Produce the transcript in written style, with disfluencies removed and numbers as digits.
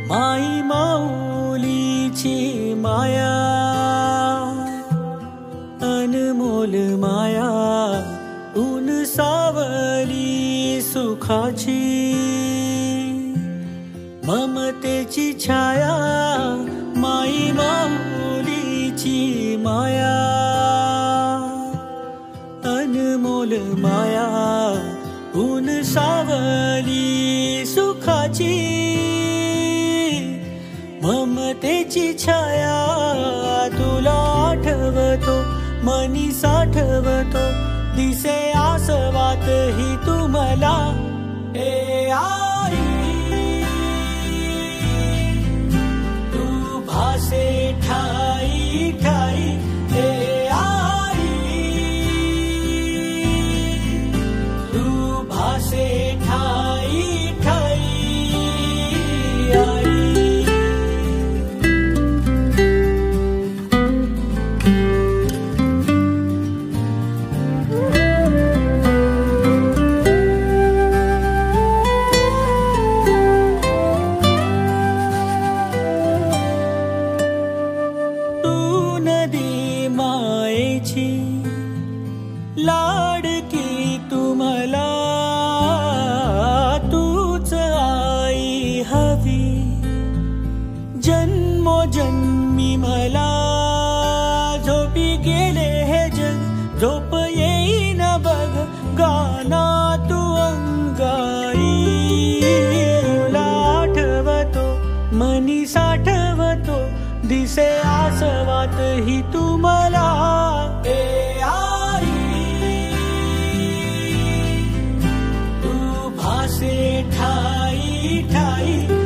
माई माऊलीची माया अनमोल माया ऊन सावली सुखाची ममतेची छाया माई माऊलीची माया अनमोल माया ऊन सावली सुखाची ममतेची छाया तुला आठवतो मनी साठवतो दिसे आसवात ही तुम्हाला हे आई तू भासे ठाई ठाई हे आई तू भासे ठाई ठाई आई लाडकी तुम्हाला तूच आई हवी जन्मोजन्मी मला झोपी गेले हे जग झोप येईन बघ गाना तू अंगाई तुला आठवतो मनी साठवतो दिसे आसवात ही तुम्हाला ठाई ठाई